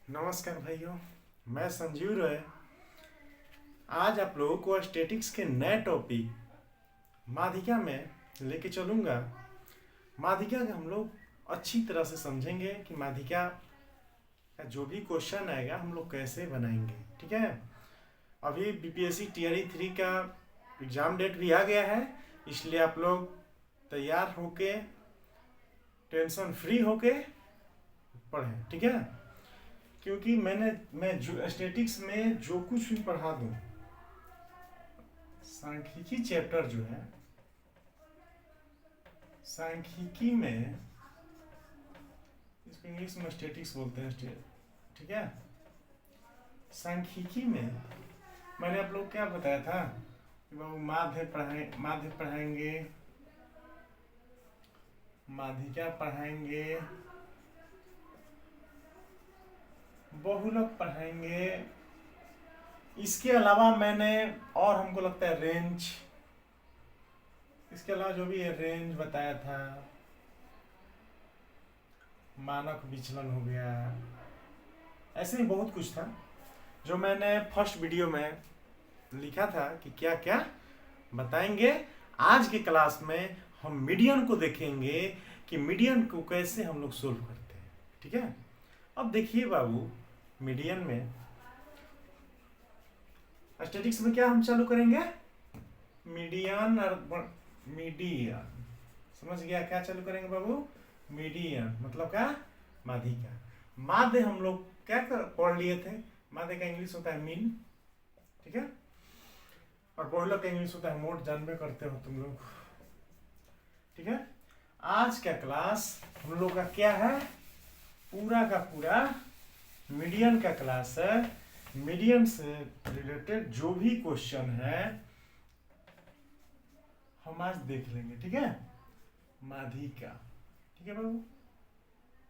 नमस्कार भाइयों, मैं संजीव रॉय। आज आप लोगों को स्टैटिक्स के नए टॉपिक माध्यिका में लेके चलूँगा। माध्यिका का हम लोग अच्छी तरह से समझेंगे कि माध्यिका का जो भी क्वेश्चन आएगा हम लोग कैसे बनाएंगे। ठीक है। अभी बीपीएससी टीआरई 3 का एग्ज़ाम डेट भी आ गया है, इसलिए आप लोग तैयार होके टेंशन फ्री होके पढ़ें। ठीक है। क्योंकि मैं जो स्टैटिक्स में जो कुछ भी पढ़ा दूँ, सांख्यिकी चैप्टर जो है, सांख्यिकी में इसको इंग्लिश में स्टैटिक्स बोलते हैं। ठीक है। सांख्यिकी में मैंने आप लोग क्या बताया था कि बाबू माध्य पढ़ाएंगे, माध्यिका पढ़ाएंगे, बहुलक पढ़ाएंगे। इसके अलावा मैंने और हमको लगता है रेंज, इसके अलावा जो भी है रेंज बताया था, मानक विचलन हो गया, ऐसे ही बहुत कुछ था जो मैंने फर्स्ट वीडियो में लिखा था कि क्या क्या बताएंगे। आज के क्लास में हम मीडियन को देखेंगे कि मीडियन को कैसे हम लोग सोल्व करते हैं। ठीक है। अब देखिए बाबू, मीडियन में स्टैटिक्स में क्या हम चालू करेंगे, मीडियन और मीडियन। समझ गया क्या चालू करेंगे बाबू? मीडियन मतलब क्या? माध्यिका। माध्य हम लोग क्या पढ़ लिए थे, माध्य का इंग्लिश होता है मीन। ठीक है। और बहुलक का इंग्लिश होता है मोड, जानबे करते हो तुम लोग। ठीक है। आज का क्लास हम लोग का क्या है, पूरा का पूरा मीडियन का क्लास है। मीडियन से रिलेटेड जो भी क्वेश्चन है हम आज देख लेंगे। ठीक है। माध्यिका। ठीक है बाबू,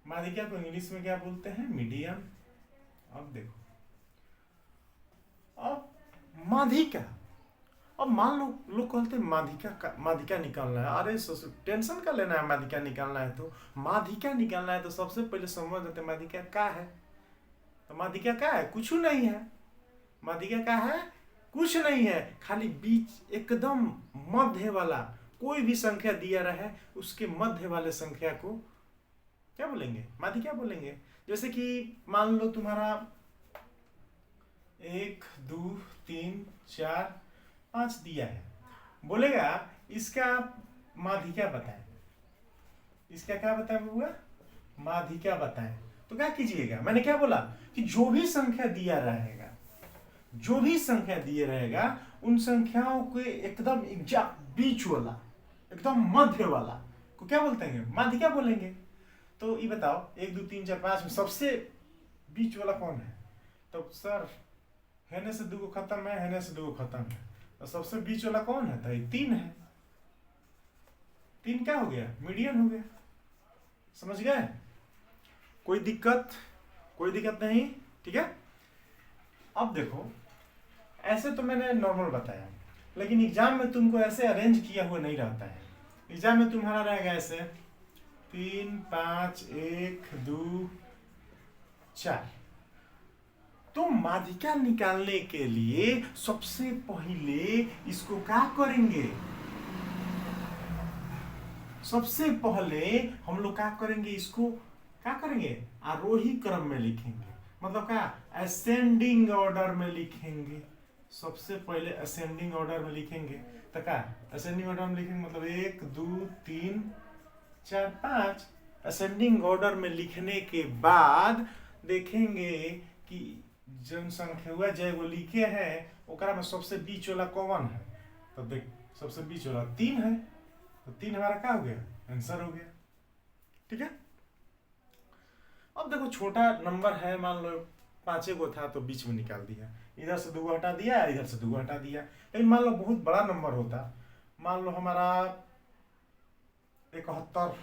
माध्यिका को इंग्लिश में क्या बोलते हैं? मीडियन। अब देखो, अब माध्यिका, अब मान लो लोग कहते हैं माध्यिका निकालना है। अरे टेंशन का लेना है, माध्यिका निकालना है तो माध्यिका निकालना है तो सबसे पहले समझ लेते हैं माध्यिका क्या है। तो माध्यिका क्या है? कुछ नहीं है। माध्यिका क्या है? कुछ नहीं है, खाली बीच एकदम मध्य वाला कोई भी संख्या दिया रहे उसके मध्य वाले संख्या को क्या बोलेंगे? माध्यिका बोलेंगे। जैसे कि मान लो तुम्हारा 1 2 3 4 5 दिया है, बोलेगा इसका माध्यिका बताएं। इसका क्या बताएं बबुआ? माध्यिका बताएं। तो क्या कीजिएगा, मैंने क्या बोला कि जो भी संख्या दिया रहेगा, जो भी संख्या दिए रहेगा उन संख्याओं के एकदम एग्जैक्ट बीच वाला, एकदम मध्य वाला को क्या बोलते हैं? माध्यिका बोलेंगे। तो ये बताओ 1 2 3 4 5 में सबसे बीच वाला कौन है? तो सर हेने से 2 खत्म है, हेने से 2 खत्म है, तो सबसे बीच वाला कौन है? तो 3 है। 3 क्या हो गया? मीडियन हो गया। समझ गए? कोई दिक्कत? कोई दिक्कत नहीं। ठीक है। अब देखो, ऐसे तो मैंने नॉर्मल बताया, लेकिन एग्जाम में तुमको ऐसे अरेंज किया हुआ नहीं रहता है। एग्जाम में तुम्हारा रहेगा ऐसे 3 5 1 2 4। तो माध्यिका निकालने के लिए सबसे पहले इसको क्या करेंगे? सबसे पहले हम लोग क्या करेंगे? इसको क्या करेंगे? आरोही क्रम में लिखेंगे। मतलब क्या? असेंडिंग ऑर्डर में लिखेंगे। सबसे पहले असेंडिंग ऑर्डर में लिखेंगे। तो क्या असेंडिंग ऑर्डर में लिखेंगे? मतलब 1 2 3 4 5। असेंडिंग ऑर्डर में लिखने के बाद देखेंगे कि जन संख्या हुआ जय वो लिखे है ओकरा में सबसे बीच वाला कौन है? तो देख, सबसे बीच वाला 3 है, तो 3 हमारा क्या हो गया? आंसर हो गया। ठीक है। अब देखो छोटा नंबर है, मान लो 5 गो था तो बीच में निकाल दिया, इधर से 2 हटा दिया, इधर से 2 हटा दिया। लेकिन मान लो बहुत बड़ा नंबर होता, मान लो हमारा 71,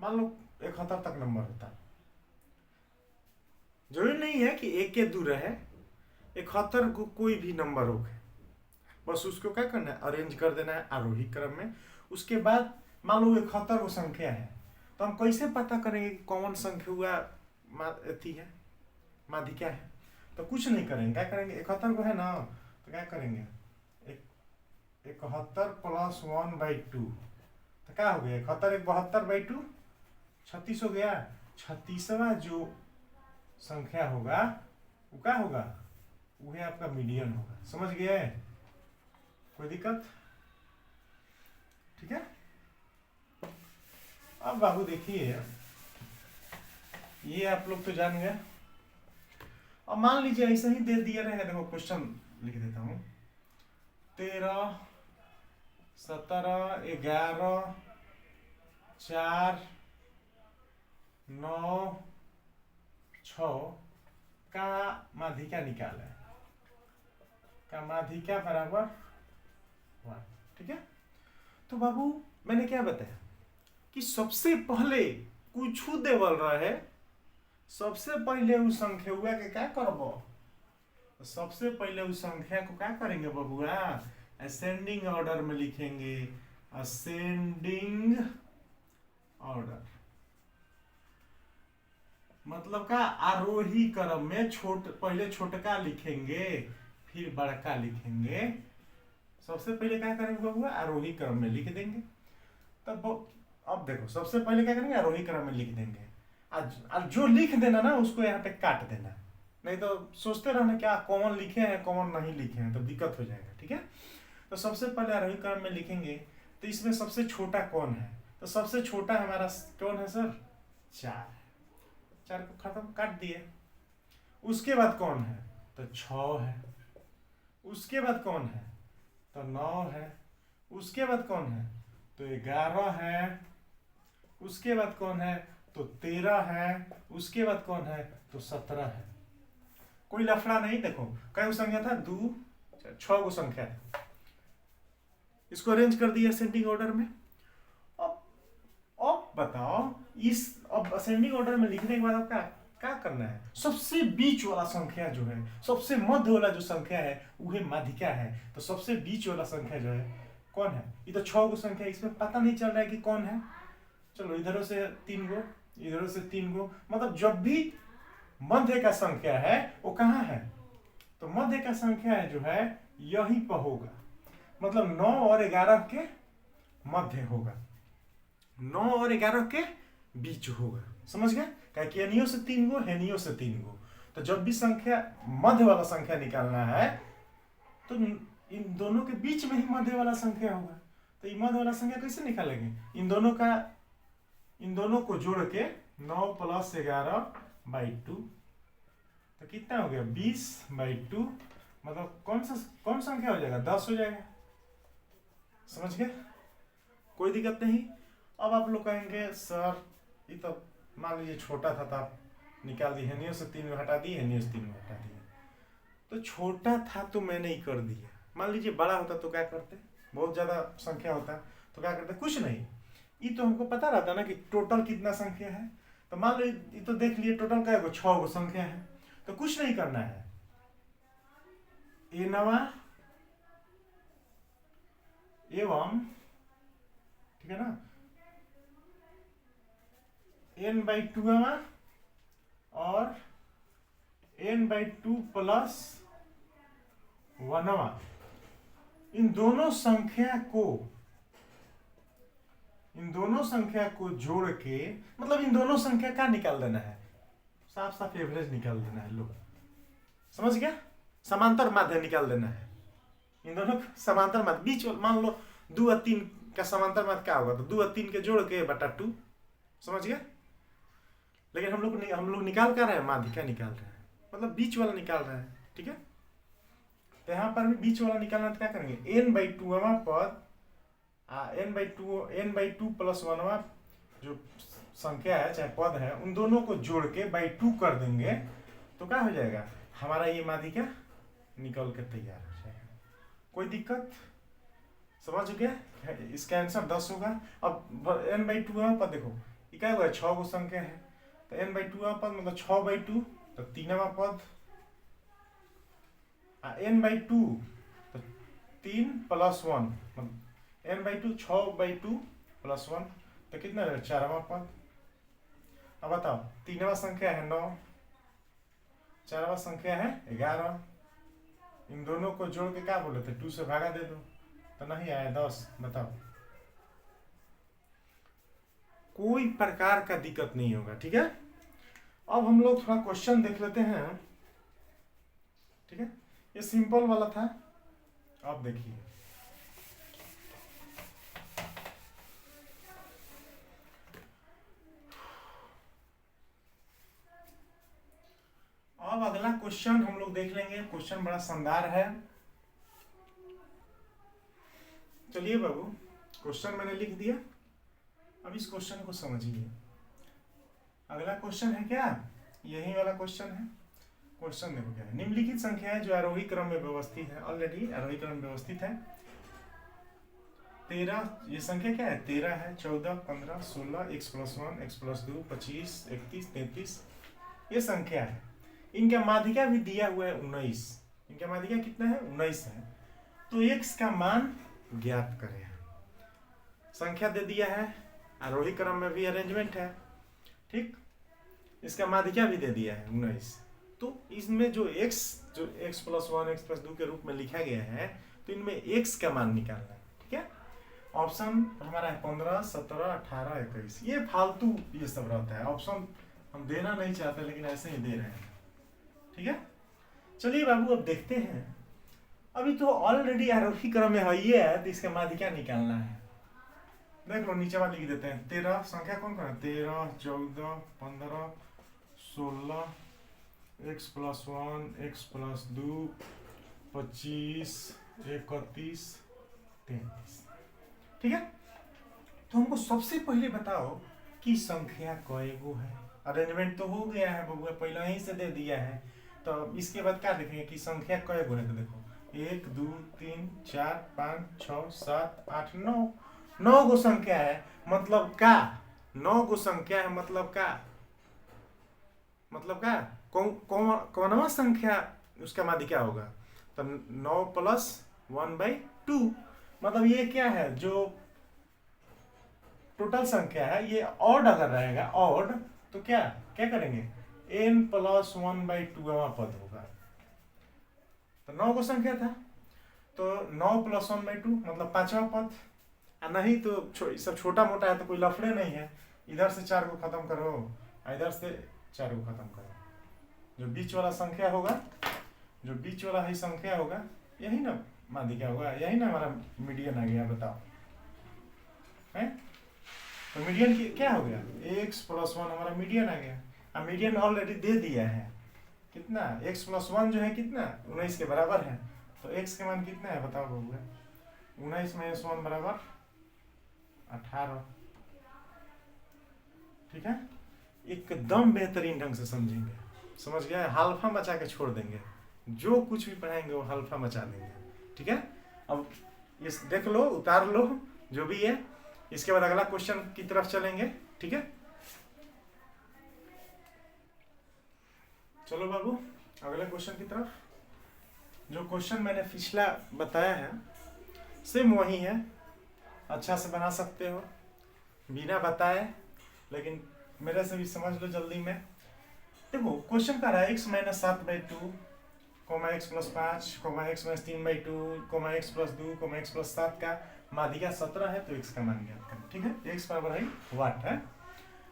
मान लो 71 तक नंबर होता। जरूरी नहीं है कि 1 के 2 रहे, 71 को कोई भी नंबर हो गए, बस उसको क्या करना है? अरेंज कर देना है आरोही क्रम में। उसके बाद मान लो 71 वो संख्या है, तो हम कैसे पता करेंगे कि कौन संख्या हुआ अथी है? माध्यिका है। तो कुछ नहीं करेंगे, क्या करेंगे, 71 को है ना, तो क्या करेंगे, 71 प्लस 1/2, तो क्या हो गया, 71 72/2, 36 हो गया। 36वां जो संख्या होगा वो क्या होगा, वो है आपका मीडियन होगा। समझ गए, कोई दिक्कत, ठीक है। अब बाबू देखिए, ये आप लोग तो जान गए। अब मान लीजिए ऐसे ही दे दिए रहे, देखो क्वेश्चन लिख देता हूं, 13 17 11 4 9 6 का माध्यिका निकाले, का माध्यिका बराबर 1, ठीक है। तो बाबू मैंने क्या बताया कि सबसे पहले कुछ देवल रहे, सबसे पहले उस संख्या के क्या करबो, सबसे पहले उस संख्या को क्या करेंगे बबुआ, असेंडिंग ऑर्डर में लिखेंगे, असेंडिंग ऑर्डर मतलब का आरोही क्रम में, पहले छोटका लिखेंगे फिर बड़का लिखेंगे। सबसे पहले क्या करेंगे बबुआ, आरोही क्रम में लिख देंगे। तब अब देखो सबसे पहले क्या करेंगे, आरोही क्रम में लिख देंगे। आज जो लिख देना ना उसको यहाँ पे काट देना, नहीं तो सोचते रहना क्या कॉमन लिखे हैं कॉमन नहीं लिखे हैं, तो दिक्कत हो जाएगा, ठीक है। तो सबसे पहले आरोही क्रम में लिखेंगे, तो इसमें सबसे छोटा कौन है, तो सबसे छोटा हमारा कौन है सर, 4, 4 को खत्म काट दिए। उसके बाद कौन है, तो 6 है। उसके बाद कौन है, तो 9 है। उसके बाद कौन है, तो 11 है। उसके बाद कौन है, तो 13 है। उसके बाद कौन है, तो 17 है। कोई लफड़ा नहीं, देखो कई संख्या था, 2 6 को संख्या था, इसको अरेंज कर दिया असेंडिंग ऑर्डर में। अब बताओ, इस अब असेंडिंग ऑर्डर में लिखने के बाद आपका क्या करना है, सबसे बीच वाला संख्या जो है, सबसे मध्य वाला जो संख्या है वह माध्यिका है। तो सबसे बीच वाला संख्या जो है कौन है, ये तो 6 को संख्या, इसमें पता नहीं चल रहा है कि कौन है। चलो इधरों से 3 गो, इधरों से 3 गो, मतलब जब भी मध्य का संख्या है वो कहाँ है, तो मध्य का संख्या है जो है यहीं पर होगा, मतलब 9 और 11 के मध्य होगा, 9 और 11 के बीच होगा। समझ गए, क्या हेनियो से 3 गो, हेनियो से 3 गो। तो जब भी संख्या मध्य वाला संख्या निकालना है तो इन दोनों के बीच में ही मध्य वाला संख्या होगा। तो ये मध्य वाला संख्या कैसे निकालेंगे, इन दोनों को जोड़ के 9 + 11/2, तो कितना हो गया 20/2, मतलब कौन संख्या हो जाएगा, 10 हो जाएगा। समझ गए, कोई दिक्कत नहीं। अब आप लोग कहेंगे सर ये तो मान लीजिए छोटा था तो आप निकाल दिए, हेनियो से 3 हटा दिए, हेनियो से 3 हटा दिए, तो छोटा था तो मैंने ही कर दिया। मान लीजिए बड़ा होता तो क्या करते, बहुत ज्यादा संख्या होता तो क्या करते, कुछ नहीं, ये तो हमको पता रहता ना कि टोटल कितना संख्या है। तो मान लो ये तो देख लिए टोटल क्या है, 6 गो संख्या है, तो कुछ नहीं करना है, ए नवा एवं, ठीक है ना, n/2 और n/2 + 1, इन दोनों संख्या को जोड़ के, मतलब इन दोनों संख्या का निकाल देना है, साफ साफ एवरेज निकाल देना है। लोग समझ गया, समांतर माध्य निकाल देना है, इन दोनों समांतर माध्य, बीच मान लो 2 और 3 का समांतर माध्य क्या होगा, तो 2 और 3 के जोड़ के बटा 2। समझ गया, लेकिन हम लोग निकाल कर रहे हैं, माध्यिका निकाल रहे हैं, मतलब बीच वाला निकाल रहे हैं, ठीक है। तो यहाँ पर भी बीच वाला निकालना तो क्या करेंगे, n/2 पद, n/2 + 1 जो संख्या है चाहे पद है, उन दोनों को जोड़ के /2 कर देंगे, तो क्या हो जाएगा, हमारा ये माध्यिका निकल के तैयार हो जाएगा। कोई दिक्कत, समझ गया, इसका आंसर 10 होगा। अब n/2 पद देखो, ये क्या होगा, 6 गो संख्या है, तो n/2 पद मतलब 6/2, तो 3वां पद, n/2 तो 3 + 1, मतलब n/2 6/2 + 1, तो कितना है, 4वां पद। अब बताओ 3वां संख्या है 9, चारवा संख्या है 11। इन दोनों को जोड़ के क्या बोले थे, 2 से भागा दे दो, तो नहीं आया 10। बताओ, कोई प्रकार का दिक्कत नहीं होगा। ठीक है, अब हम लोग थोड़ा क्वेश्चन देख लेते हैं। ठीक है, ये सिंपल वाला था। अब देखिए, अब अगला क्वेश्चन हम लोग देख लेंगे। क्वेश्चन बड़ा शानदार है। चलिए बाबू, क्वेश्चन मैंने लिख दिया, अब इस क्वेश्चन को समझिए। अगला क्वेश्चन है क्या, यही वाला क्वेश्चन है। क्वेश्चन देखो क्या है, निम्नलिखित संख्या है जो आरोही क्रम में व्यवस्थित है। ऑलरेडी आरोही क्रम में व्यवस्थित है। 13, ये संख्या क्या है, 13 है, 14, 15, 16, x+1, x+2, 25, 31, 33, ये संख्या है। इनका माध्यिका भी दिया हुआ है 19। इनका माध्यिका कितना है, 19 है। तो x का मान ज्ञात करें। संख्या दे दिया है, आरोही क्रम में भी अरेंजमेंट है। ठीक, इसका माध्यिका भी दे दिया है 19। तो इसमें जो x+1, x+2 के रूप में लिखा गया है, तो इनमें x का मान निकालना है। ठीक है, ऑप्शन हमारा है 15, 17, 18, 21। ये फालतू ये सब रहता है, ऑप्शन हम देना नहीं चाहते लेकिन ऐसे ही दे रहे हैं। ठीक है, चलिए बाबू अब देखते हैं। अभी तो ऑलरेडी आरोही क्रम में है ये है, तो इसका माध्यिका निकालना है। देख लो, नीचे वाला लिख देते हैं। 13 संख्या कौन कौन है, 13, 14, 15, 16, x+1, x+2, 25, 31, 33। ठीक है, तो हमको सबसे पहले बताओ कि संख्या कएगो है। अरेंजमेंट तो हो गया है बबुआ, पहले ही से दे दिया है। तो इसके बाद क्या देखेंगे कि संख्या कएगो है। तो देखो 1, 2, 3, 4, 5, 6, 7, 8, 9, 9 गो संख्या है। मतलब का 9 गो संख्या है, मतलब का कौनवा संख्या उसका माध्यिका होगा। तो 9 + 1/2, मतलब ये क्या है, जो टोटल संख्या है ये ऑड अगर रहेगा, ऑड, तो क्या क्या करेंगे, n + 1/2 पद होगा। तो 9 गो संख्या था, तो 9 + 1/2 मतलब 5वां पद। नहीं तो सब छोटा मोटा है तो कोई लफड़े नहीं है, इधर से 4 को खत्म करो, इधर से 4 को खत्म करो। जो बीच वाला संख्या होगा, जो बीच वाला ही संख्या होगा, यही ना माध्यिका होगा, यही ना हमारा मीडियन आ गया। बताओ है, तो मीडियन क्या हो गया, x+1 हमारा मीडियन आ गया। अब मीडियन ऑलरेडी दे दिया है, कितना, x+1 जो है कितना, 19 के बराबर है। तो x के मान कितना है बताओ बबुआ, 19 - 1 = 18। ठीक है, एकदम बेहतरीन ढंग से समझेंगे, समझ गया, हल्फा मचा के छोड़ देंगे। जो कुछ भी पढ़ाएंगे वो हल्फा मचा देंगे। ठीक है, अब ये देख लो, उतार लो जो भी है। इसके बाद अगला क्वेश्चन की तरफ चलेंगे। ठीक है, चलो बाबू अगले क्वेश्चन की तरफ। जो क्वेश्चन मैंने पिछला बताया है सेम वही है, अच्छा से बना सकते हो बिना बताए, लेकिन मेरे से भी समझ लो जल्दी में। देखो क्वेश्चन का रहा है x-7/2, x+5, x-3/2, x+2, x+7 का माध्यिका 17 है। तो x का मान ज्ञात करें। ठीक है, x बराबर है वाट है।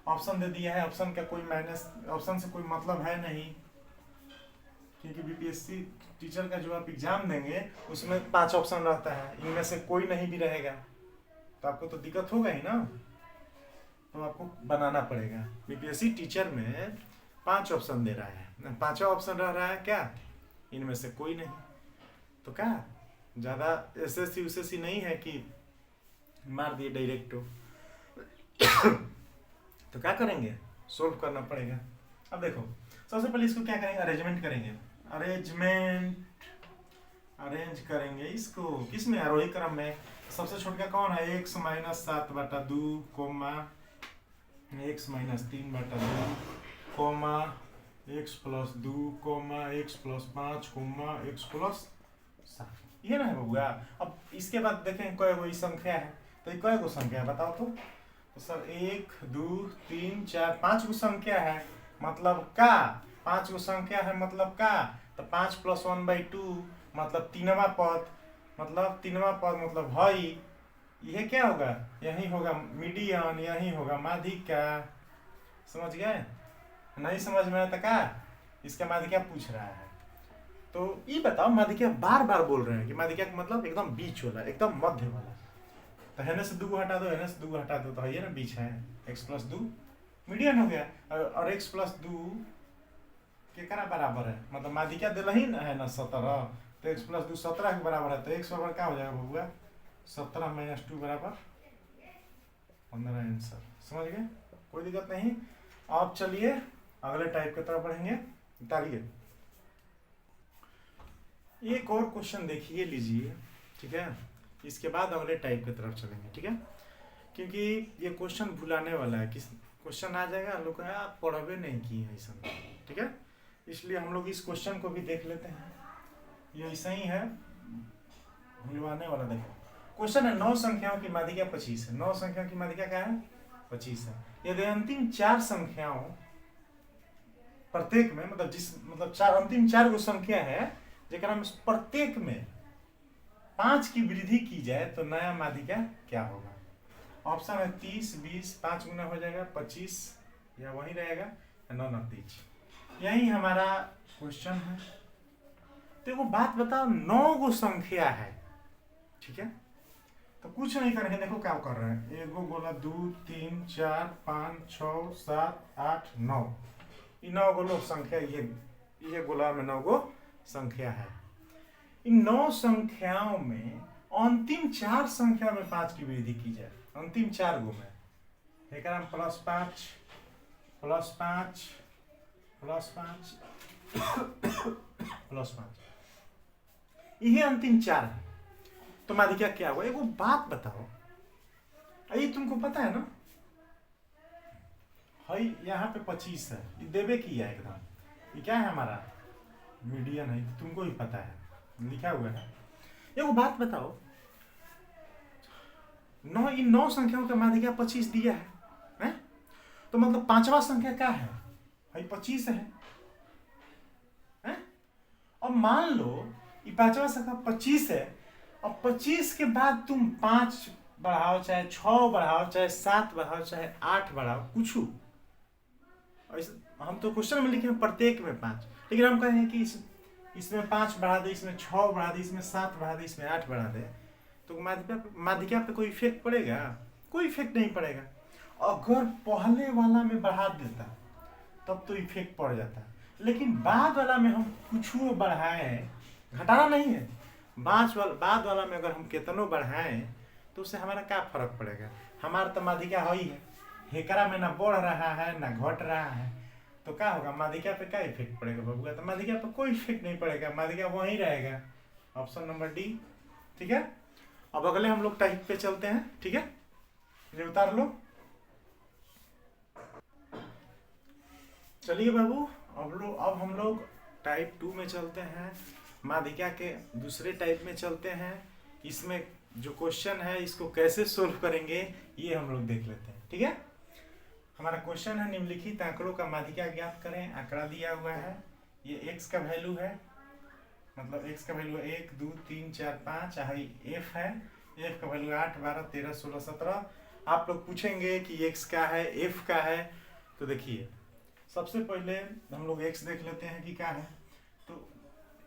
ऑप्शन दे दिया है, ऑप्शन का कोई माइनस, ऑप्शन से कोई मतलब है नहीं, क्योंकि बीपीएससी टीचर का जो आप एग्जाम देंगे उसमें 5 ऑप्शन रहता है, इनमें से कोई नहीं भी रहेगा तो आपको तो दिक्कत होगा ही ना, तो आपको बनाना पड़ेगा। बीपीएससी टीचर में 5 ऑप्शन दे रहा है, 5वां ऑप्शन रह रहा है क्या, इनमें से कोई नहीं। तो क्या ज़्यादा एसएससी नहीं है कि मार दिए डायरेक्ट तो क्या करेंगे, सोल्व करना पड़ेगा। अब देखो सबसे पहले इसको क्या करेंगे, अरेंजमेंट करेंगे। अरेंज करेंगे इसको किस में, आरोही क्रम में। सबसे छोटा कौन है, x - 7/2, x - 3/2, x+2, x+5, x+7, ये ना है बबुआ। अब इसके बाद देखें कोई कोई संख्या है, तो ये कोई संख्या है बताओ तो सर 1, 2, 3, 4, 5 गो संख्या है। मतलब का 5 गो संख्या है मतलब का, तो 5 + 1/2 मतलब तीनवा पद, मतलब हई, यह क्या होगा, यही होगा मीडियन, यही होगा माध्यिका। समझ गए? नहीं समझ में आया तो का इसका माध्यिका पूछ रहा है। तो ये बताओ, माध्यिका बार बार बोल रहे हैं कि माध्यिका का मतलब एकदम बीच वाला, एकदम मध्य वाला। तो हेने से 2 हटा दो, हेने से 2 हटा दो, तो ये ना बीच है, x + 2 मीडियन हो गया। और x + 2 केकरा बराबर है, मतलब माध्यिका दिल ही है ना 17, तो x + 2 17 के बराबर है, तो x बराबर क्या हो जाएगा बबुआ, 17 - 2 बराबर 15 आंसर। समझ गए? कोई दिक्कत नहीं। अब चलिए अगले टाइप की तरफ बढ़ेंगे। उतारिए एक और क्वेश्चन देखिए लीजिए, ठीक है, इसके बाद अगले टाइप की तरफ चलेंगे, ठीक है, क्योंकि ये क्वेश्चन भुलाने वाला है। किस क्वेश्चन आ जाएगा हम लोग आप पढ़वे नहीं किए हैं ऐसा, ठीक है, इसलिए हम लोग इस क्वेश्चन को भी देख लेते हैं। ये ऐसा ही है, भुलवाने वाला। देखो क्वेश्चन है 9 संख्याओं की माध्यिका 25 है। 9 संख्याओं की माध्यिका क्या है, 25 है। यदि अंतिम 4 संख्याओं प्रत्येक में, मतलब अंतिम 4 गो संख्या है जेकरा में प्रत्येक में 5 की वृद्धि की जाए तो नया माध्यिका क्या होगा। ऑप्शन है 30, 20, 5 गुना हो जाएगा 25, या वही रहेगा 9 - 30। यही हमारा क्वेश्चन है। तो वो बात बताओ, 9 गो संख्या है, ठीक है, तो कुछ नहीं करेंगे। देखो क्या कर रहे हैं, 1 गो गोला 2, 3, 4, 5, 6, 7, 8, 9, ये 9 गो लोग संख्या, ये गोला में 9 गो संख्या है। इन 9 संख्याओं में अंतिम 4 संख्या में 5 की वृद्धि की जाए, अंतिम 4 गो में, एक +5 +5 +5 +5, यही अंतिम 4 है। तो माध्यिका क्या हुआ? एगो बात बताओ, ये तुमको पता है ना, हई यहाँ पे 25 है, ये देवे किया एकदम, ये क्या है हमारा मीडियन है, तुमको ही पता है, लिखा हुआ है। एगो बात बताओ, इन 9 संख्याओं का माध्यिका 25 दिया है? तो मतलब 5वां संख्या क्या है, भाई 25 है? अब मान लो ये 5वां संख्या 25 है, अब 25 के बाद तुम 5 बढ़ाओ, चाहे 6 बढ़ाओ, चाहे 7 बढ़ाओ, चाहे 8 बढ़ाओ, कुछ हम तो क्वेश्चन में लिखे प्रत्येक में 5, लेकिन हम कहें कि इसमें 5 बढ़ा दे, इसमें 6 बढ़ा दे, इसमें 7 बढ़ा दे, इसमें 8 बढ़ा दे, तो माध्यिका पे कोई इफेक्ट पड़ेगा? कोई इफेक्ट नहीं पड़ेगा। अगर पहले वाला में बढ़ा देता तब तो इफेक्ट पड़ जाता, लेकिन बाद वाला में हम कुछ बढ़ाए, घटाना नहीं है, बाद वाला में अगर हम कितनों बढ़ाएं तो उससे हमारा क्या फर्क पड़ेगा? हमारा तो माध्यिका ही है, हेकरा में ना बढ़ रहा है ना घट रहा है, तो क्या होगा, माध्यिका पे क्या इफेक्ट पड़ेगा बबुआ? तो माध्यिका पे कोई इफेक्ट नहीं पड़ेगा, माध्यिका वहीं रहेगा। ऑप्शन नंबर डी, ठीक है। अब अगले हम लोग टाइप पे चलते हैं, ठीक है, ये उतार लो। चलिए बाबू, अब हम लोग टाइप 2 में चलते हैं, माध्यिका के दूसरे टाइप में चलते हैं। इसमें जो क्वेश्चन है इसको कैसे सोल्व करेंगे ये हम लोग देख लेते हैं, ठीक है। हमारा क्वेश्चन है, निम्नलिखित आंकड़ों का माध्यिका ज्ञात करें। आंकड़ा दिया हुआ है, ये x का वैल्यू है, मतलब x का वैल्यू 1, 2, 3, 4, 5, f है, f का वैल्यू 8, 12, 13, 16, 17। आप लोग पूछेंगे कि x का है, f का है, तो देखिए सबसे पहले हम लोग x देख लेते हैं कि क्या है। तो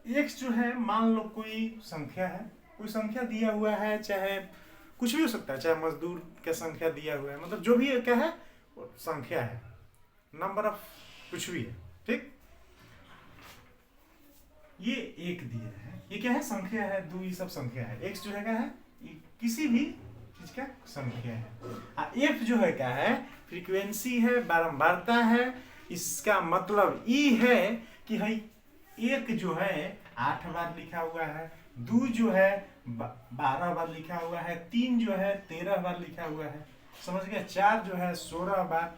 x जो है, मान लो कोई संख्या है, कोई संख्या दिया हुआ है, चाहे कुछ भी हो सकता है, चाहे मजदूर का संख्या दिया हुआ है, मतलब जो भी क्या है वो संख्या है, नंबर ऑफ कुछ भी है, ठीक। ये 1 दिया है, ये क्या है, संख्या है, 2 ये सब संख्या है, x जो है क्या है, ये किसी भी चीज का संख्या है। f जो है क्या है, फ्रीक्वेंसी है, बारंबारता है। इसका मतलब ई है कि भाई 1 जो है 8 बार लिखा हुआ है, 2 जो है 12 बार लिखा हुआ है, 3 जो है 13 बार लिखा हुआ है, समझ गया, 4 जो है 16 बार,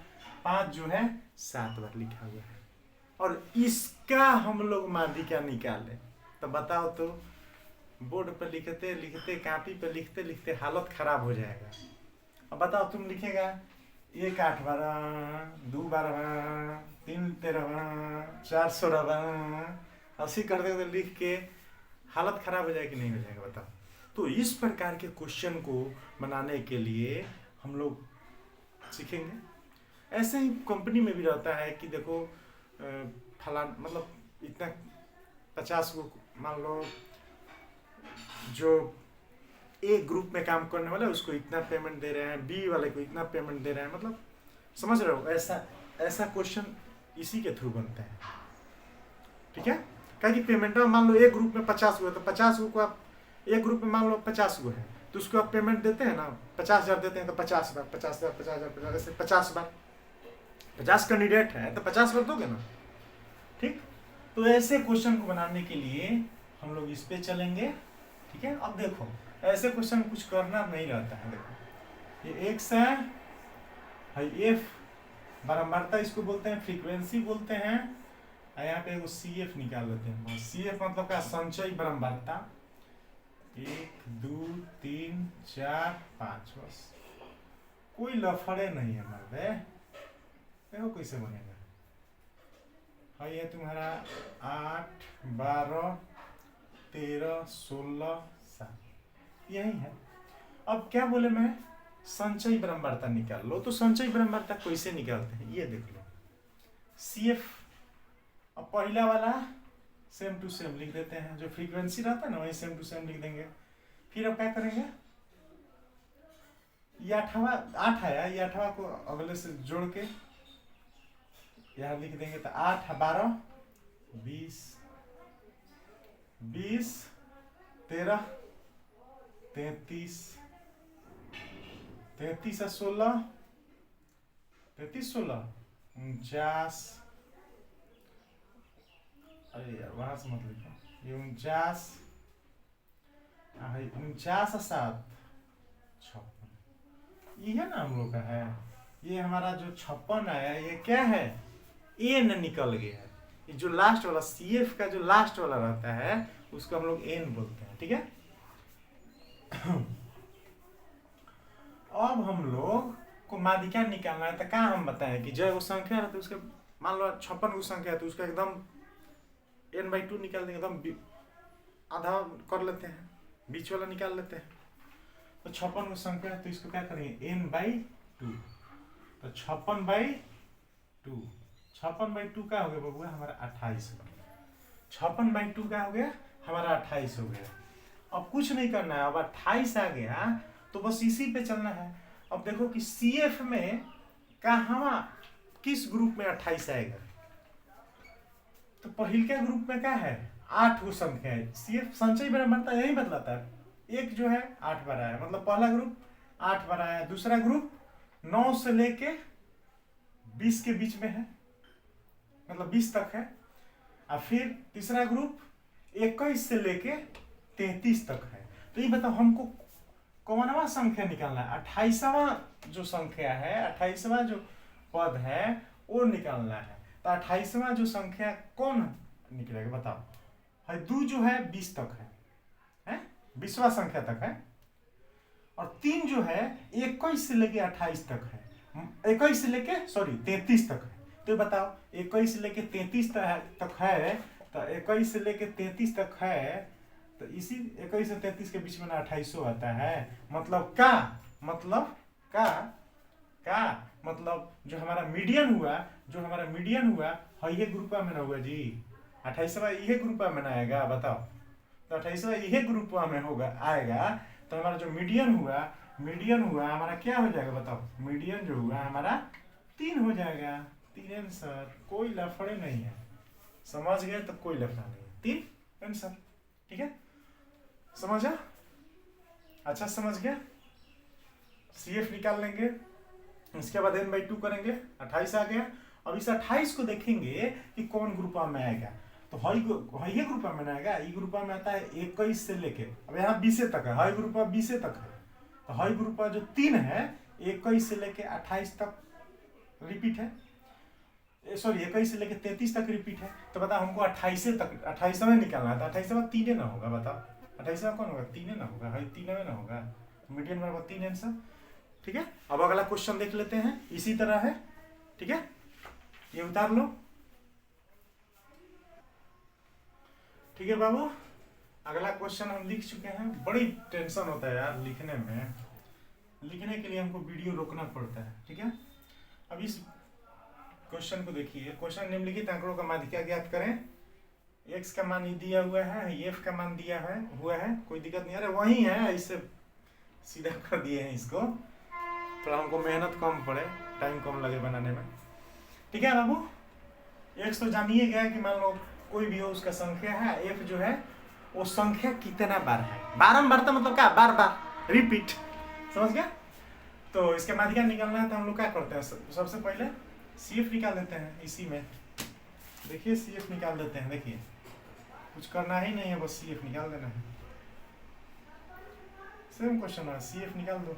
5 जो है 7 बार लिखा हुआ है। और इसका हम लोग माध्यिका निकाले तो बताओ, तो बोर्ड पर लिखते लिखते, कॉपी पर लिखते लिखते हालत खराब हो जाएगा। अब बताओ, तुम लिखेगा एक 8 12 2 12 3 13 4 16 80 कर दे तो लिख के हालत खराब हो जाए कि नहीं हो जाएगा बताओ। तो इस प्रकार के क्वेश्चन को बनाने के लिए हम लोग सीखेंगे। ऐसे ही कंपनी में भी रहता है कि देखो फलान मतलब इतना 50 को मान लो जो ए ग्रुप में काम करने वाले उसको इतना पेमेंट दे रहे हैं, बी वाले को इतना पेमेंट दे रहे हैं, मतलब समझ रहे हो। ऐसा ऐसा क्वेश्चन इसी के थ्रू बनता है, ठीक है। क्या कि पेमेंट में मान लो एक ग्रुप में 50 गो है, तो 50 गो को आप एक ग्रुप में मान लो 50 गो है, तो उसको आप पेमेंट देते हैं ना, 50,000 देते हैं तो 50 बार 50,000 50,000 50,000 ऐसे 50 बार, 50 कैंडिडेट है तो 50 बार दोगे ना, ठीक। तो ऐसे क्वेश्चन को बनाने के लिए हम लोग इस पे चलेंगे, ठीक है। अब देखो ऐसे क्वेश्चन कुछ करना नहीं रहता है। देखो ये एक्स है, एफ बारंबारता इसको बोलते हैं, फ्रीक्वेंसी बोलते हैं, यहाँ पे सी एफ निकाल लेते हैं। सी एफ मतलब क्या, संचय बारंबारता 1 2 3 4 5, बस कोई लफड़े नहीं है मर्दे। देखो कैसे बनेगा। हाँ ये तुम्हारा 8 12 13 16 7 यही है। अब क्या बोले मैं, संचय बारंबारता निकाल लो। तो संचय बारंबारता कैसे निकालते हैं ये देख लो। सी एफ अब पहला वाला सेम टू सेम लिख देते हैं, जो फ्रीक्वेंसी रहता है ना वही सेम टू सेम लिख देंगे। फिर अब क्या करेंगे, ये 8 आया, ये 8वां को अगले से जोड़ के यहाँ लिख देंगे, तो 8 12 20 20 13 33 33 16 33 16 49, अरे यार वहां से मत लिखो, ये 49 49 7 56, ये है ना हम लोग का है। ये हमारा जो 56 आया ये क्या है, एन निकल गया है। ये जो लास्ट वाला सी एफ का जो लास्ट वाला रहता है उसको हम लोग एन बोलते हैं, ठीक है। अब हम लोग को माध्यिका निकालना है, तो क्या हम बताएं कि जो वो संख्या है तो उसके मान लो 56 को संख्या है तो उसका एकदम n/2 निकाल देंगे, एकदम आधा कर लेते हैं, बीच वाला निकाल लेते हैं। तो 56 को संख्या है तो इसको क्या करेंगे n/2, तो 56/2, 56/2 क्या हो गया बबुआ हमारा 28, 56/2 क्या हो गया हमारा 28 हो गया। अब कुछ नहीं करना है, अब 28 आ गया तो बस इसी पे चलना है। अब देखो कि सी एफ में कहाँ किस ग्रुप में 28 आएगा, तो पहले के ग्रुप में क्या है 8 गो संख्या है। सी एफ संचय बारंबारता यही बतलाता है, एक जो है 8 बार आया, मतलब पहला ग्रुप 8 बार आया, दूसरा ग्रुप 9 से लेके 20 के बीच में है, मतलब 20 तक है, और फिर तीसरा ग्रुप 21 से लेके 33 तक है। तो ये बताओ हमको कौनवा संख्या निकालना है, 28वां जो संख्या है, 28वां जो पद है वो निकालना है। तो 28वां जो संख्या कौन निकलेगा बताओ, है 2 जो है 20 तक है 20वां संख्या तक है, और 3 जो है 21 से लेके 28 तक है, 21 से लेके 33 तक है। तो बताओ 21 से लेके 33 तक है, तो 21 से लेके 33 तक है, तो इसी 21 से 33 के बीच में ना 28 आता है। मतलब मतलब जो हमारा मीडियन हुआ, है ये ग्रुप में ना हुआ जी, 28वां ये ग्रुप में ना आएगा बताओ। तो 28वां ये ग्रुप में होगा आएगा, तो हमारा जो मीडियन हुआ हमारा क्या हो जाएगा बताओ, मीडियन जो हुआ हमारा 3 हो जाएगा। 3 आंसर, कोई लफड़े नहीं है, समझ गए तो कोई लफड़ा नहीं है, 3 आंसर, ठीक है। समझा, अच्छा समझ गया। सी एफ निकाल लेंगे, इसके बाद n/2 करेंगे, 28 आ गया। अब इस 28 को देखेंगे कि कौन ग्रुप में आएगा, तो ये ग्रुप में आएगा, ये ग्रुप में आता है 21 से लेके, अब यहाँ 20 तक है, हाई ग्रुप 20 तक है, तो हाई ग्रुप जो 3 है 21 से लेके 28 तक रिपीट है, 21 से लेके 33 तक रिपीट है। तो बताओ हमको 28वां निकालना है, तो 28वां 3 ना होगा, बताओ 28वां कौन होगा, 3 ना होगा, हाई 3 ना होगा, मीडियन बराबर 3 आंसर। ठीक है, अब अगला क्वेश्चन देख लेते हैं, इसी तरह है। ठीक है, ये उतार लो। ठीक है बाबू, अगला क्वेश्चन हम लिख चुके हैं। बड़ी टेंशन होता है यार लिखने में, लिखने के लिए हमको वीडियो रोकना पड़ता है। ठीक है, अब इस क्वेश्चन को देखिए। क्वेश्चन निम्नलिखित आंकड़ों का माध्यिका ज्ञात करें। x का मान दिया हुआ है, f का मान दिया हुआ है, कोई दिक्कत नहीं। अरे वही है, इससे सीधा कर दिए हैं इसको, थोड़ा हमको मेहनत कम पड़े, टाइम कम लगे बनाने में। ठीक है बाबू, x तो जानिए गया कि मान लो कोई भी हो उसका संख्या है, f जो है वो संख्या कितना बार है, बारंबार मतलब क्या, बार बार रिपीट, समझ गया। तो इसके माध्यिका निकालना है तो हम लोग क्या करते हैं, सबसे पहले CF निकाल देते हैं। इसी में देखिए CF निकाल देते हैं। देखिए कुछ करना ही नहीं है, बस CF निकाल देना है। सेम क्वेश्चन है, CF निकाल दो।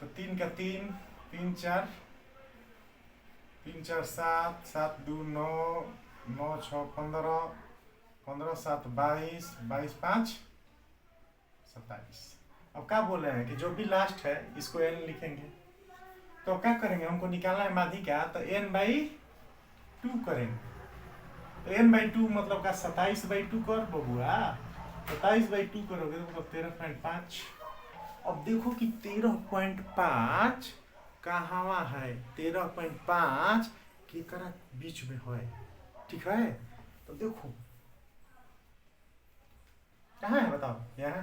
तो 3 का 3, 3 4, 3 4 7, 7 2 9, 9 6 15, 15 7 22, 22 5 27। अब क्या बोल रहे हैं कि जो भी लास्ट है इसको n लिखेंगे। तो क्या करेंगे, हमको निकालना है माध्यिका, तो n/2 करेंगे। तो n/2 मतलब का 27/2 कर बबुआ, 27/2 करोगे तो मतलब 13.5। अब देखो कि 13.5 कहाँ है, 13.5 के करा बीच में है। ठीक है, तो देखो कहाँ है बताओ, यहाँ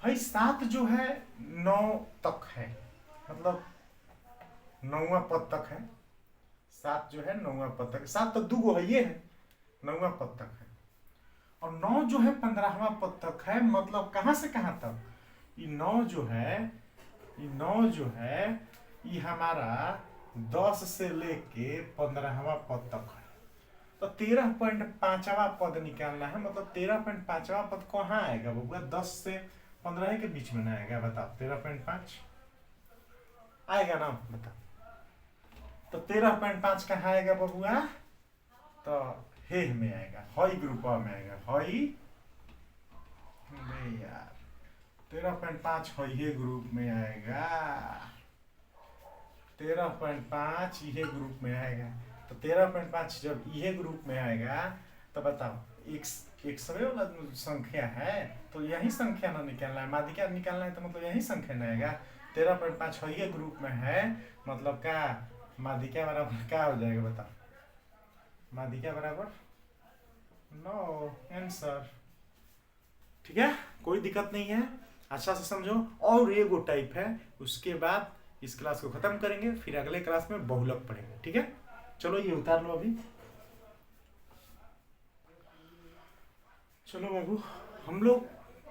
भाई 7 जो है 9 तक है, मतलब 9वां पद तक है। 7 जो है 9वां पद तक, 7 तो 2 है, ये है 9वां पद तक है। और 9 जो है 15वां पद तक है, मतलब कहां से कहां तक, ये 9 जो है, ये 9 जो है ये हमारा 10 से लेके 15वां पद तक है। तो 13.5वां पद निकालना है, मतलब 13.5वां पद कहाँ आएगा बबुआ, 10 से 15 के बीच में ना आएगा, बताओ 13.5 आएगा ना, बताओ। तो 13.5 कहाँ आएगा बबुआ, तो हे में आएगा, हई ग्रुप में आएगा, हई में यार 13.5 हे ग्रुप में आएगा, 13.5 ये ग्रुप में आएगा। तो 13.5 जब ये ग्रुप में आएगा तो बताओ एक समय वाला संख्या है, तो यही संख्या ना निकालना है, माध्यिका निकालना है, तो मतलब यही संख्या ना आएगा। 13.5 ये ग्रुप में है, मतलब क्या, माध्यिका बराबर क्या हो जाएगा बताओ, माध्यिका बराबर 9 आंसर। ठीक है, कोई दिक्कत नहीं है, अच्छा से समझो। और एगो टाइप है, उसके बाद इस क्लास को खत्म करेंगे, फिर अगले क्लास में बहुलक पढ़ेंगे। ठीक है, चलो ये उतार लो अभी। चलो बाबू, हम लोग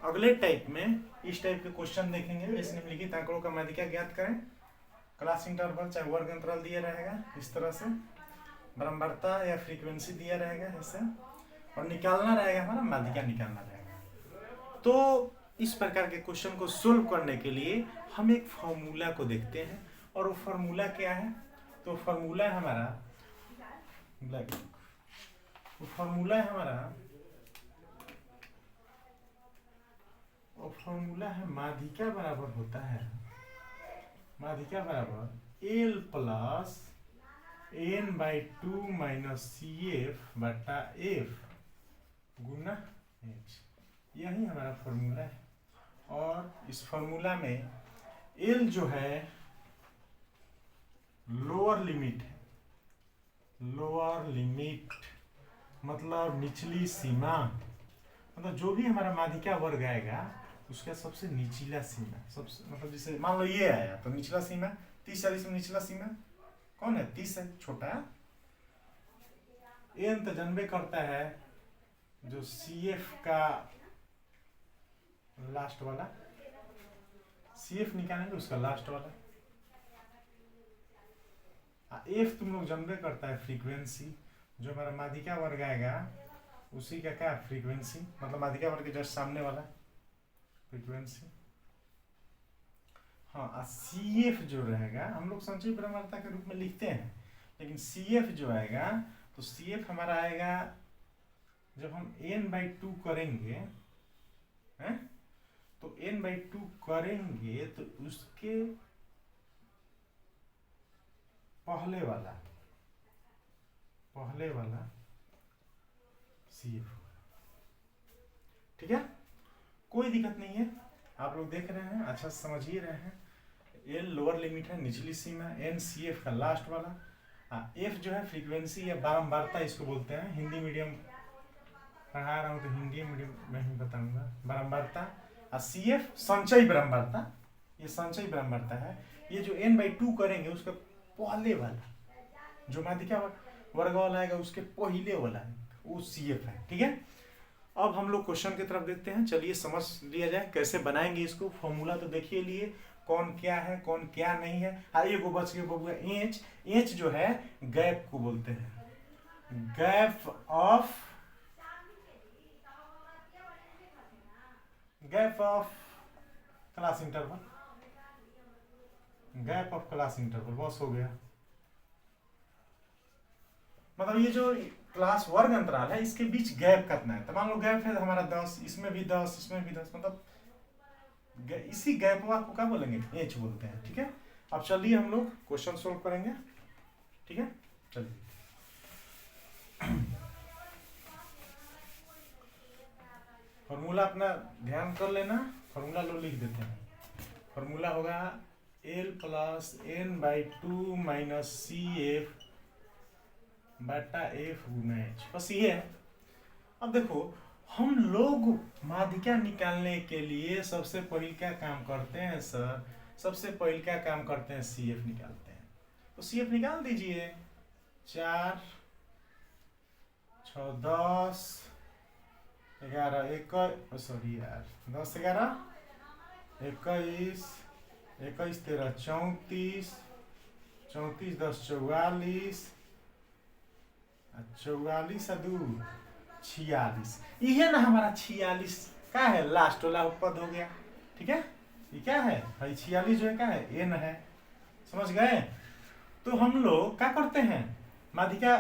अगले टाइप में इस टाइप के क्वेश्चन देखेंगे। इस निम्नलिखित आंकड़ों का माध्यिका ज्ञात करें। क्लास इंटरवल चाहे वर्ग अंतराल दिया रहेगा इस तरह से, बारंबारता या फ्रीक्वेंसी दिया रहेगा ऐसे, और निकालना रहेगा हमारा माध्यिका निकालना रहेगा। तो इस प्रकार के क्वेश्चन को सोल्व करने के लिए हम एक फॉर्मूला को देखते हैं, और वो फॉर्मूला क्या है, तो फॉर्मूला है हमारा, वो फॉर्मूला है हमारा, वो फॉर्मूला है माध्यिका बराबर होता है, माध्यिका बराबर L plus n/2 minus CF बटा F गुना H, यही हमारा फॉर्मूला है। और इस फॉर्मूला में L जो है लोअर लिमिट है, लोअर लिमिट मतलब निचली सीमा, मतलब जो भी हमारा माध्यिका वर्ग आएगा उसका सबसे निचला सीमा, सबसे मतलब जैसे मान लो ये आया तो निचला सीमा 30 40 में निचला सीमा कौन है, 30 है छोटा। n तो जनबे करता है जो CF का लास्ट वाला, CF निकालेंगे उसका लास्ट वाला। F तुम लोग जनबे करता है फ्रीक्वेंसी, जो हमारा माध्यिका वर्ग आएगा उसी का क्या फ्रीक्वेंसी, मतलब माध्यिका वर्ग के जस्ट सामने वाला फ्रीक्वेंसी। हाँ, CF जो रहेगा हम लोग संचयी बारंबारता के रूप में लिखते हैं, लेकिन CF जो आएगा तो CF हमारा आएगा जब हम n/2 करेंगे हैं, तो n/2 करेंगे तो उसके पहले वाला CF, ठीक है, कोई दिक्कत नहीं है। आप लोग देख रहे हैं, अच्छा समझ ही रहे हैं। L लोअर लिमिट है, निचली सीमा, N CF का लास्ट वाला, F जो है फ्रीक्वेंसी या बारंबारता इसको बोलते हैं। हिंदी मीडियम पढ़ा रहा हूँ तो हिंदी मीडियम में ही बताऊंगा। बारंबारता, CF संचयी बारंबारता, ये संचयी बारंबारता है। ये जो n/2 करेंगे उसका पहले वाला जो माध्यिका वर्ग वाला आएगा उसके पहले वाला है वो CF है, ठीक है। अब हम लोग क्वेश्चन की तरफ देखते हैं। चलिए समझ लिया जाए कैसे बनाएंगे इसको। फॉर्मूला तो देखिए लिए, कौन क्या है कौन क्या नहीं है। हाँ ये को बच के बबुआ एच जो है गैप को बोलते हैं, gap of class interval, gap of class interval, बस हो गया। मतलब ये जो क्लास वर्ग अंतराल है इसके बीच गैप कितना है। तो मान लो गैप है हमारा 10, इसमें भी 10, इसमें भी 10, मतलब इसी गैप को क्या बोलेंगे, एच बोलते हैं, ठीक है। अब चलिए हम लोग क्वेश्चन सोल्व करेंगे, ठीक है। चलिए फॉर्मूला अपना ध्यान कर लेना, फॉर्मूला लो लिख देते हैं। फॉर्मूला होगा L + n/2 - CF बटा F गुना H, बस ये है। अब देखो हम लोग माध्यिका निकालने के लिए सबसे पहले क्या काम करते हैं सर, सबसे पहले क्या काम करते हैं, CF निकालते हैं। तो CF निकाल दीजिए, 4 6 10 11 21, सॉरी यार 10 11 21 21 13 34 34 10 44 44 2 46, ये ना हमारा 46 क्या है, लास्ट वाला पद हो गया, ठीक है। ये क्या है भाई, 46 जो है क्या है, n है, समझ गए। तो हम लोग क्या करते हैं, माध्यिका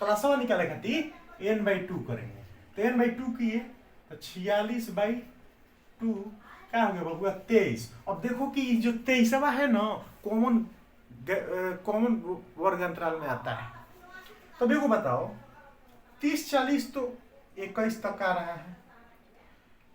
क्लासवा निकाले खातिर n/2 करेंगे। तो n/2 किए तो 46/2 क्या हो गया बबुआ, 23। अब देखो कि जो 23वां है ना कॉमन वर्ग अंतराल में आता है। तो देखो बताओ 30 40 तो 21 तक आ रहा है,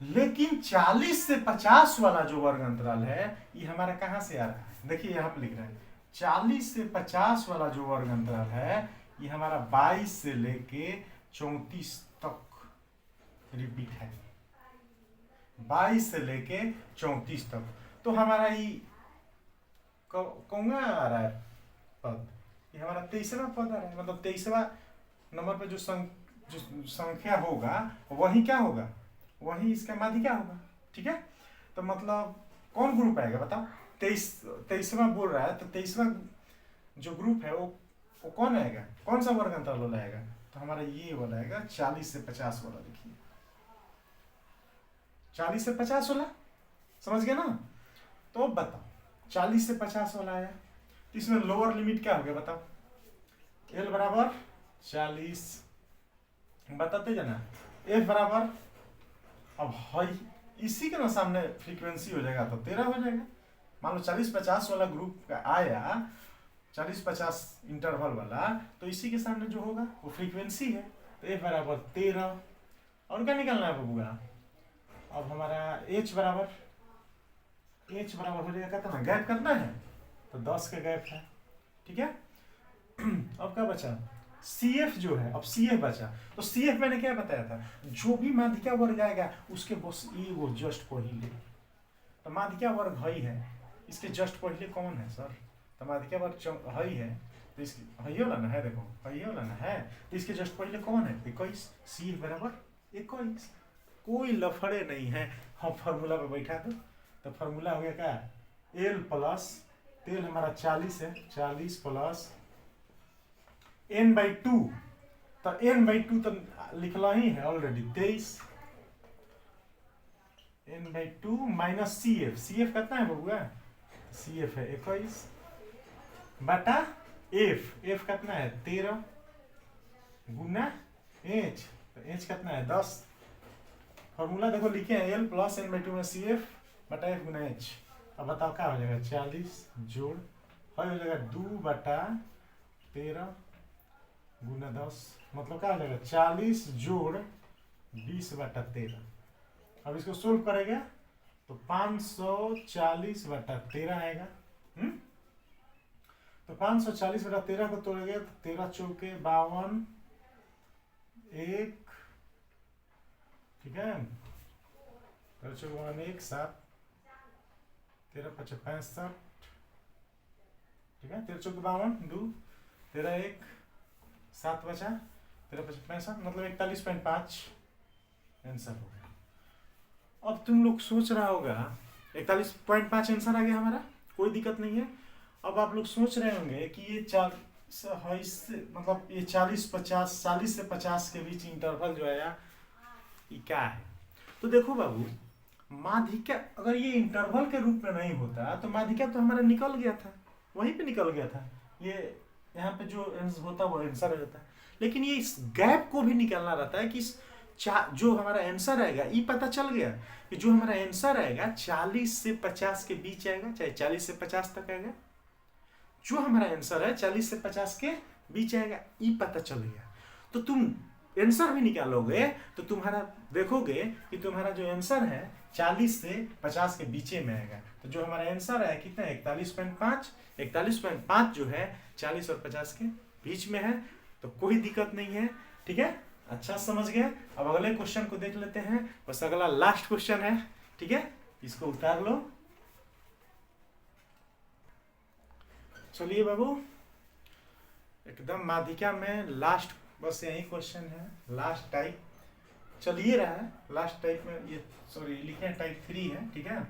लेकिन 40 से 50 वाला जो वर्ग अंतराल है ये हमारा कहां से आ रहा है, देखिए यहां पे लिख रहे हैं 40 से 50 वाला जो वर्ग अंतराल है ये हमारा 22 से लेके 34 तक रिपीट है, 22 से लेके 34 तक। तो हमारा ये कौन आ रहा है पद, ये हमारा 23वां पद आ रहा है। मतलब 23वां नंबर पे जो संख्या होगा वही क्या होगा, वही इसका माध्यिका होगा, ठीक है। तो मतलब कौन ग्रुप आएगा बताओ, 23वां बोल रहा है तो 23वां जो ग्रुप है वो कौन आएगा, कौन सा वर्ग अंतराल वाला आएगा। तो हमारा ये वाला आएगा 40 से 50 वाला, देखिए 40 से 50 वाला, समझ गया ना। तो अब बताओ 40 से 50 वाला आया तो इसमें लोअर लिमिट क्या हो गया बताओ, L बराबर 40, बताते जाना, F बराबर, अब हाई इसी के ना सामने फ्रीक्वेंसी हो जाएगा तो 13 हो जाएगा। मान लो 40-50 वाला ग्रुप का आया, 40-50 इंटरवल वाला, तो इसी के सामने जो होगा वो फ्रीक्वेंसी है। तो F बराबर 13, और क्या निकालना है बबुआ, अब हमारा H बराबर हो जाएगा कितना, गैप करना है तो 10 का गैप है, ठीक है। अब क्या बचा, CF जो है, अब CF बचा। तो CF मैंने क्या बताया था, जो भी माध्यिका वर्ग आएगा उसके बस वो जस्ट पहले, तो माध्यिका वर्ग हई है, इसके जस्ट पहले कौन है सर, तो माध्यिका वर्ग हई है तो इसके हई वाला ना है, देखो हई वाला ना है तो इसके जस्ट पहले कौन है, 21, CF बराबर 21, कोई लफड़े नहीं है। हम फॉर्मूला पे बैठा दो तो फॉर्मूला हो गया क्या, L प्लस तेल हमारा 40 है, 40 प्लस n/2, तो n/2 तो लिखला ही है ऑलरेडी 23, n/2 माइनस CF कितना है बबुआ, CF है 21 बटा F कितना है 13 गुना H, तो H कितना है 10, फॉर्मूला देखो लिखे हैं, L plus N by two में सी एफ बटा एफ गुना एच। अब बताओ क्या हो जाएगा, 40 जोड़ हो जाएगा 2/13 गुना 10, मतलब क्या हो जाएगा 40 जोड़ 20/13। अब इसको सोल्व करेगा तो 540/13 आएगा। तो 540/13 को तोड़ेंगे तो 13 चौके 52, एक, ठीक है, 13 चौके 52, 1, 7, 13 5 65, ठीक है, 13 चौके 52, 2, 13 1, 7 बचा, 13 5 65, मतलब 41.5 आंसर हो गया। अब तुम लोग सोच रहा होगा 41.5 आंसर आ गया हमारा, कोई दिक्कत नहीं है। अब आप लोग सोच रहे होंगे कि ये मतलब ये 40 से 50 के बीच इंटरवल जो आया ये क्या है। तो देखो बाबू, माध्यिका अगर ये इंटरवल के रूप में नहीं होता तो माध्यिका तो हमारा निकल गया था, वहीं पे निकल गया था, ये यहाँ पे जो होता वो आंसर हो जाता है। लेकिन ये इस गैप को भी निकालना रहता है कि इस जो हमारा आंसर आएगा ये पता चल गया कि जो हमारा आंसर आएगा 40 से 50 के बीच आएगा, चाहे 40 से 50 तक आएगा। जो हमारा आंसर है 40 से 50 के बीच आएगा, ये पता चल गया। तो तुम आंसर भी निकालोगे तो तुम्हारा देखोगे कि तुम्हारा जो आंसर है 40 से 50 के बीच में आएगा। तो जो हमारा आंसर है कितना, 41.5 जो है 40 और 50 के बीच में है, तो कोई दिक्कत नहीं है, ठीक है, अच्छा समझ गए। अब अगले क्वेश्चन को देख लेते हैं, बस अगला लास्ट क्वेश्चन है, ठीक है, इसको उतार लो। चलिए बाबू, एकदम माध्यिका में लास्ट, बस यही क्वेश्चन है, लास्ट टाइप चलिए रहा है। लास्ट टाइप में ये सॉरी लिखे हैं टाइप 3 है, ठीक है,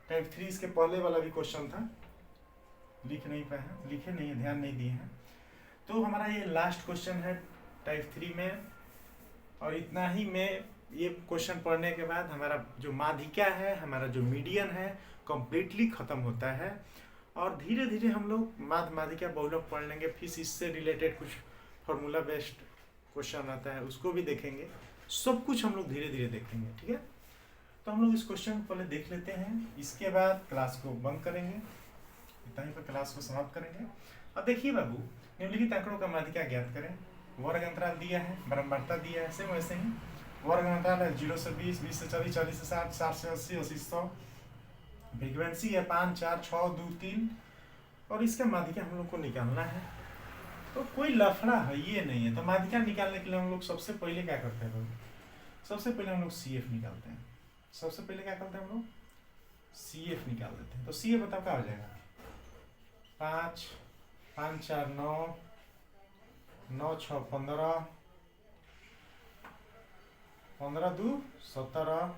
टाइप 3 इसके पहले वाला भी क्वेश्चन था, लिख नहीं पाए हैं, लिखे नहीं, ध्यान नहीं दिए हैं। तो हमारा ये लास्ट क्वेश्चन है टाइप 3 में, और इतना ही में ये क्वेश्चन पढ़ने के बाद हमारा जो माध्यिका है, हमारा जो मीडियन है, कंप्लीटली खत्म होता है। और धीरे धीरे हम लोग माध्यिका बहुलक पढ़ लेंगे, फिर इससे रिलेटेड कुछ फॉर्मूला बेस्ड क्वेश्चन आता है उसको भी देखेंगे, सब कुछ हम लोग धीरे धीरे देखेंगे, ठीक है। तो हम लोग इस क्वेश्चन को पहले देख लेते हैं, इसके बाद क्लास को बंद करेंगे, इतना ही पर क्लास को समाप्त करेंगे। अब देखिए बाबू, निम्नलिखित आंकड़ों का माध्यिका ज्ञात करें। वर्ग अंतराल दिया है, बारंबारता दिया है, सेम वैसे ही वर्ग अंतराल है 0 से 20, 20 से 40, 40 से 60, 60 से 80, 80 से 100, फ्रीक्वेंसी है 5, 4, 6, 2, 3, और इसका माध्यिका हम लोग को निकालना है। तो कोई लफड़ा है ये नहीं है। तो माध्यिका निकालने के लिए हम लोग सबसे पहले क्या करते हैं, सबसे पहले हम लोग CF निकालते हैं। सबसे पहले क्या करते हैं हम लोग, CF निकाल देते हैं। तो CF बताओ क्या हो जाएगा, 5, 5 4 9, 9 6 15, 15 2 17,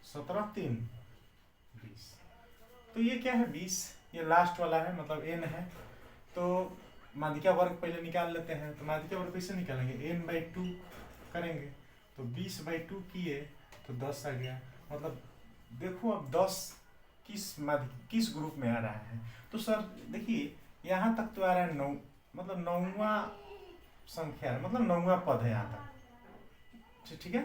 17 3 20। तो ये क्या है 20, ये लास्ट वाला है, मतलब n है। तो माध्यिका वर्ग पहले निकाल लेते हैं। तो माध्यिका वर्ग कैसे निकालेंगे, n/2 करेंगे। तो 20/2 किए तो 10 आ गया। मतलब देखो अब 10 किस ग्रुप में आ रहा है। तो सर देखिए यहाँ तक तो आ रहा है 9, मतलब 9वां संख्या है, मतलब 9वां पद है यहाँ तक, ठीक है।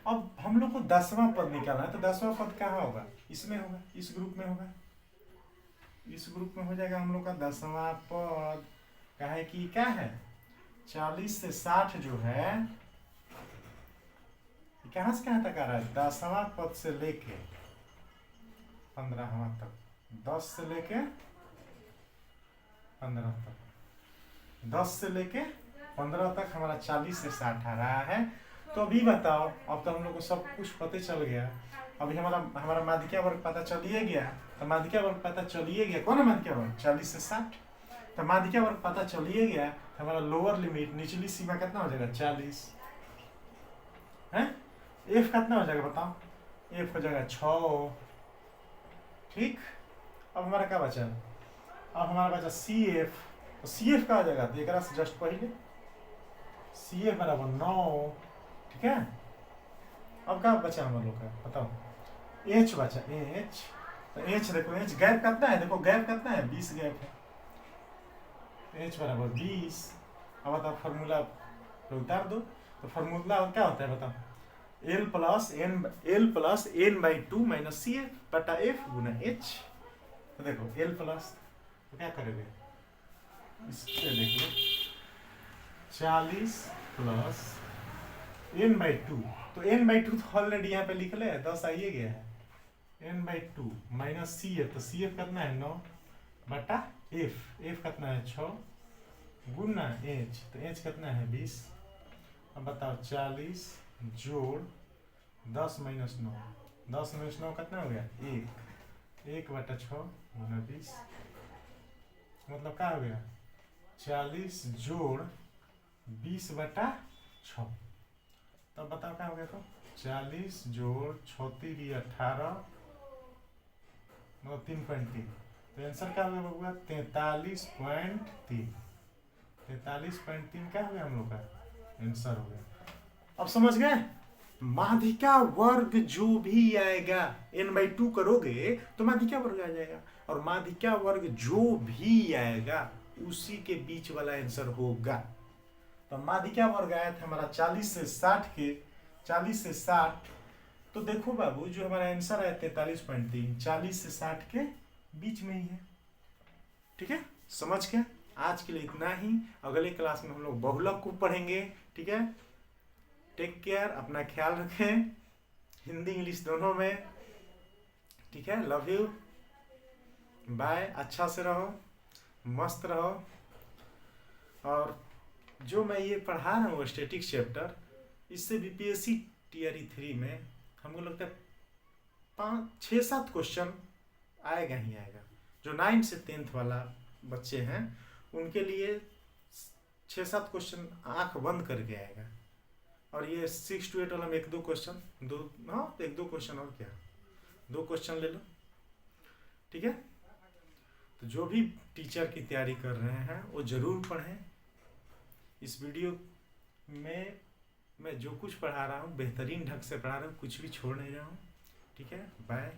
अब हम लोग को 10वां पद निकालना है। तो 10वां पद कहाँ होगा, इसमें होगा, इस ग्रुप में होगा, इस ग्रुप में हो जाएगा हम लोग का 10वां पद। क्या है कि क्या है 40 से 60 जो है कहाँ से कहाँ तक आ रहा है, 10वां पद से लेके 15वां तक, 10 से लेके 15 तक, 10 से लेके 15 तक हमारा 40 से 60 आ रहा है। तो अभी बताओ, अब तो हम लोग को सब कुछ पता चल गया। अभी हमारा माध्यिका वर्ग पता चलिए गया। तो माध्यिका वर्ग पता चलिए गया, कौन है माध्यिका वर्ग 40 से 60। तो माध्यिका वर्ग पता चलिए गया, तो हमारा लोअर लिमिट, निचली सीमा कितना हो जाएगा 40 है। एफ कितना हो जाएगा बताओ, एफ हो जाएगा 6, ठीक। अब हमारा क्या बचा, अब हमारा बचा CF। तो CF का आ जाएगा तो एक से जस्ट पहले CF बराबर 9, ठीक है। अब क्या बचा हम लोग का बताओ, H बचा, H। तो H देखो, H गैप कितना है, देखो गैप कितना है 20 गैप है, H बराबर 20। अब बताओ फार्मूला उतार दो। तो फार्मूला क्या होता है बताओ, L plus N by two minus C F बटा एफ गुना एच। तो देखो एल प्लस, तो क्या करेंगे इससे देख लो 40 प्लस एन बाई टू, तो एन बाई टू तो ऑलरेडी यहाँ पे लिख ले 10 आइए गया है, N by two minus C F, तो सी एफ कितना है 9 बटा एफ, एफ कितना है 6 गुना एच, तो एच कितना है 20। अब बताओ 40 जोड़ 10 माइनस 9, 10 माइनस 9 कितना हो गया 1, 1 बटा 6 गुना 20, मतलब क्या हो गया 40 जोड़ 20 बटा 6। तब बताओ क्या हो गया, तो 40 जोड़ 36 18 मतलब 3.3, तो आंसर क्या हो गया बबुआ 43.3, 43.3 क्या हो गया हम लोग का आंसर हो गया। अब समझ गए, माध्यिका वर्ग जो भी आएगा n/2 करोगे तो माध्यिका वर्ग आ जाएगा, और माध्यिका वर्ग जो भी आएगा उसी के बीच वाला आंसर होगा। तो माध्यिका वर्ग आया था हमारा 40 से 60 के, 40 से 60, तो देखो बाबू जो हमारा आंसर आया 43.3 40 से 60 के बीच में ही है। ठीक है, समझ के आज के लिए इतना ही, अगले क्लास में हम लोग बहुलक को पढ़ेंगे। ठीक है, टेक केयर, अपना ख्याल रखें, हिंदी इंग्लिश दोनों में। ठीक है, लव यू, बाय, अच्छा से रहो, मस्त रहो। और जो मैं ये पढ़ा रहा हूँ स्टैटिक चैप्टर, इससे बीपीएससी टीआरई 3 में हमको लगता है 5-6-7 क्वेश्चन आएगा ही आएगा। जो 9 से 10th वाला बच्चे हैं उनके लिए 6-7 क्वेश्चन आंख बंद करके आएगा, और ये 6 to 8 वाला में 1-2 क्वेश्चन, 1-2 क्वेश्चन, और क्या 2 क्वेश्चन ले लो। ठीक है, तो जो भी टीचर की तैयारी कर रहे हैं वो जरूर पढ़ें। इस वीडियो में मैं जो कुछ पढ़ा रहा हूँ बेहतरीन ढंग से पढ़ा रहा हूँ, कुछ भी छोड़ नहीं रहा हूँ। ठीक है, बाय।